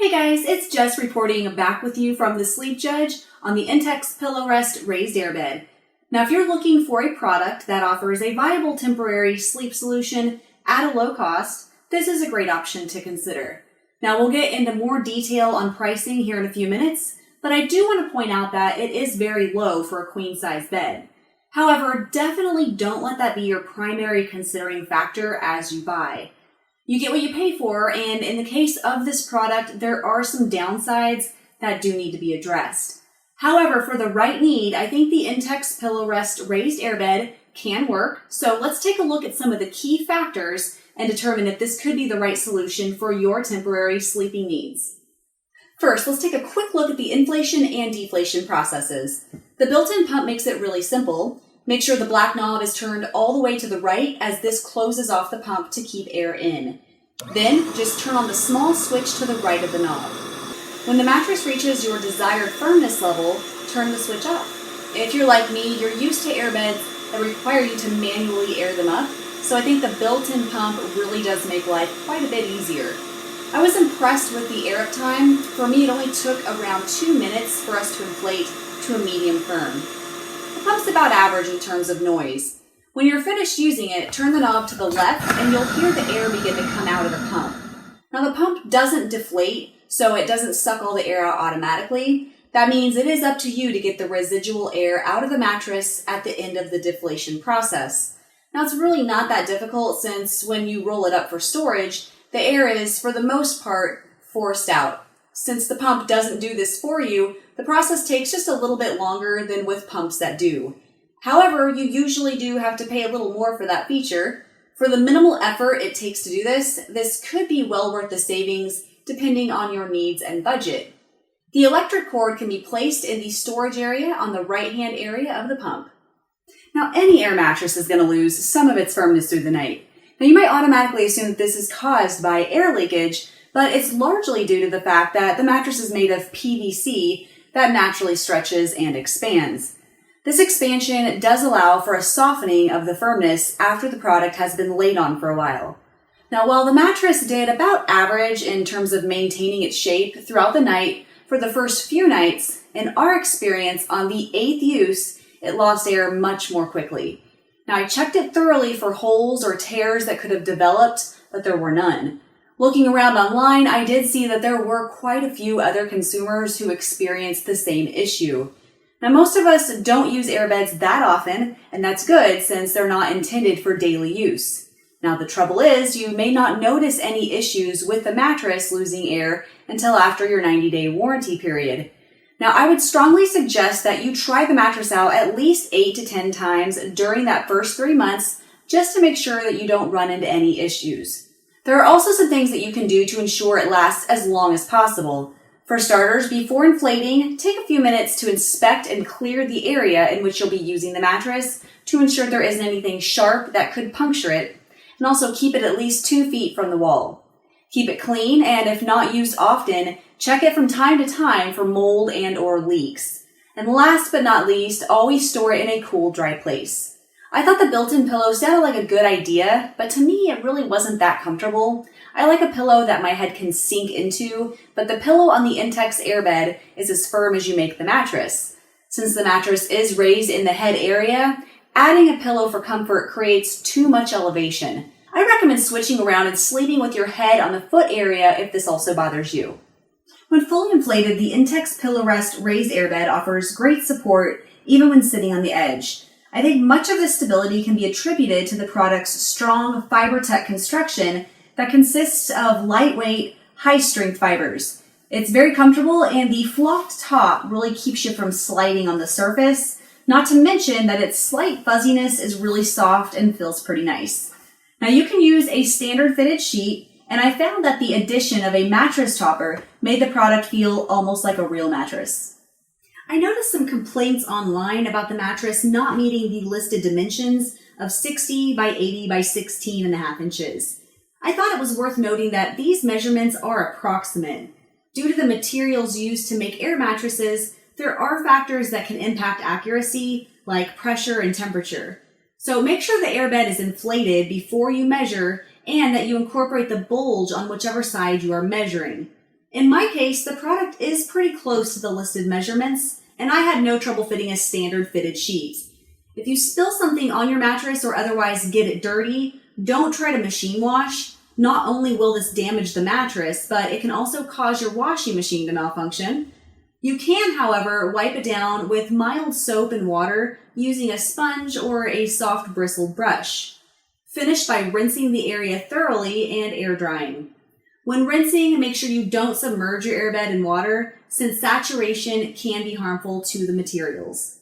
Hey guys, it's Jess reporting back with you from the Sleep Judge on the Intex Pillow Rest Raised Airbed. Now, if you're looking for a product that offers a viable temporary sleep solution at a low cost, this is a great option to consider. Now, we'll get into more detail on pricing here in a few minutes, but I do want to point out that it is very low for a queen-size bed. However, definitely don't let that be your primary considering factor as you buy. You get what you pay for, and in the case of this product, there are some downsides that do need to be addressed. However, for the right need, I think the Intex Pillow Rest Raised Airbed can work. So let's take a look at some of the key factors and determine if this could be the right solution for your temporary sleeping needs. First, let's take a quick look at the inflation and deflation processes. The built-in pump makes it really simple. Make sure the black knob is turned all the way to the right as this closes off the pump to keep air in. Then, just turn on the small switch to the right of the knob. When the mattress reaches your desired firmness level, turn the switch off. If you're like me, you're used to airbeds that require you to manually air them up, so I think the built-in pump really does make life quite a bit easier. I was impressed with the air up time. For me, it only took around 2 minutes for us to inflate to a medium firm. The pump's about average in terms of noise. When you're finished using it, turn the knob to the left and you'll hear the air begin to come out of the pump. Now the pump doesn't deflate, so it doesn't suck all the air out automatically. That means it is up to you to get the residual air out of the mattress at the end of the deflation process. Now it's really not that difficult since when you roll it up for storage, the air is, for the most part, forced out. Since the pump doesn't do this for you, the process takes just a little bit longer than with pumps that do. However, you usually do have to pay a little more for that feature. For the minimal effort it takes to do this, this could be well worth the savings depending on your needs and budget. The electric cord can be placed in the storage area on the right-hand area of the pump. Now, any air mattress is going to lose some of its firmness through the night. Now, you might automatically assume that this is caused by air leakage, but it's largely due to the fact that the mattress is made of PVC that naturally stretches and expands. This expansion does allow for a softening of the firmness after the product has been laid on for a while. Now, while the mattress did about average in terms of maintaining its shape throughout the night for the first few nights, in our experience on the 8th use, it lost air much more quickly. Now, I checked it thoroughly for holes or tears that could have developed, but there were none. Looking around online, I did see that there were quite a few other consumers who experienced the same issue. Now, most of us don't use airbeds that often, and that's good since they're not intended for daily use. Now, the trouble is, you may not notice any issues with the mattress losing air until after your 90-day warranty period. Now, I would strongly suggest that you try the mattress out at least 8 to 10 times during that first 3 months just to make sure that you don't run into any issues. There are also some things that you can do to ensure it lasts as long as possible. For starters, before inflating, take a few minutes to inspect and clear the area in which you'll be using the mattress to ensure there isn't anything sharp that could puncture it, and also keep it at least 2 feet from the wall. Keep it clean, and if not used often, check it from time to time for mold and or leaks. And last but not least, always store it in a cool, dry place. I thought the built-in pillow sounded like a good idea, but to me it really wasn't that comfortable. I like a pillow that my head can sink into, but the pillow on the Intex Airbed is as firm as you make the mattress. Since the mattress is raised in the head area, adding a pillow for comfort creates too much elevation. I recommend switching around and sleeping with your head on the foot area if this also bothers you. When fully inflated, the Intex Pillow Rest Raised Airbed offers great support even when sitting on the edge. I think much of this stability can be attributed to the product's strong fiber-tech construction that consists of lightweight, high-strength fibers. It's very comfortable, and the flocked top really keeps you from sliding on the surface, not to mention that its slight fuzziness is really soft and feels pretty nice. Now, you can use a standard fitted sheet, and I found that the addition of a mattress topper made the product feel almost like a real mattress. I noticed some complaints online about the mattress not meeting the listed dimensions of 60 by 80 by 16.5 inches. I thought it was worth noting that these measurements are approximate. Due to the materials used to make air mattresses, there are factors that can impact accuracy, like pressure and temperature. So make sure the airbed is inflated before you measure and that you incorporate the bulge on whichever side you are measuring. In my case, the product is pretty close to the listed measurements, and I had no trouble fitting a standard fitted sheet. If you spill something on your mattress or otherwise get it dirty, don't try to machine wash. Not only will this damage the mattress, but it can also cause your washing machine to malfunction. You can, however, wipe it down with mild soap and water using a sponge or a soft bristled brush. Finish by rinsing the area thoroughly and air drying. When rinsing, make sure you don't submerge your airbed in water, since saturation can be harmful to the materials.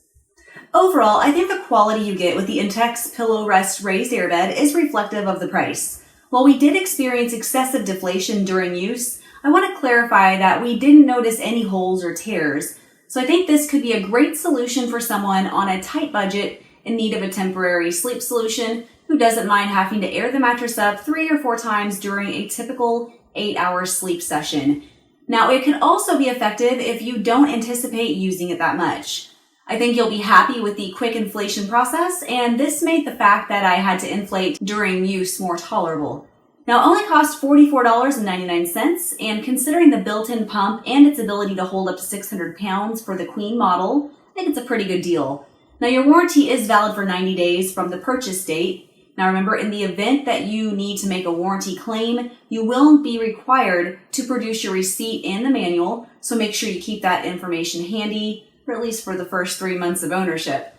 Overall, I think the quality you get with the Intex Pillow Rest Raised Airbed is reflective of the price. While we did experience excessive deflation during use, I want to clarify that we didn't notice any holes or tears, so I think this could be a great solution for someone on a tight budget in need of a temporary sleep solution who doesn't mind having to air the mattress up 3 or 4 times during a typical 8-hour sleep session. Now, it can also be effective if you don't anticipate using it that much. I think you'll be happy with the quick inflation process, and this made the fact that I had to inflate during use more tolerable. Now, it only cost $44.99, and considering the built-in pump and its ability to hold up to 600 pounds for the Queen model, I think it's a pretty good deal. Now, your warranty is valid for 90 days from the purchase date. Now, remember, in the event that you need to make a warranty claim, you will be required to produce your receipt and the manual, so make sure you keep that information handy, or at least for the first 3 months of ownership.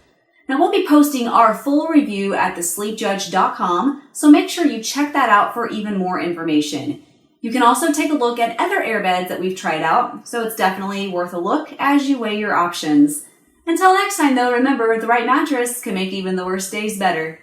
Now, we'll be posting our full review at thesleepjudge.com, so make sure you check that out for even more information. You can also take a look at other airbeds that we've tried out, so it's definitely worth a look as you weigh your options. Until next time, though, remember, the right mattress can make even the worst days better.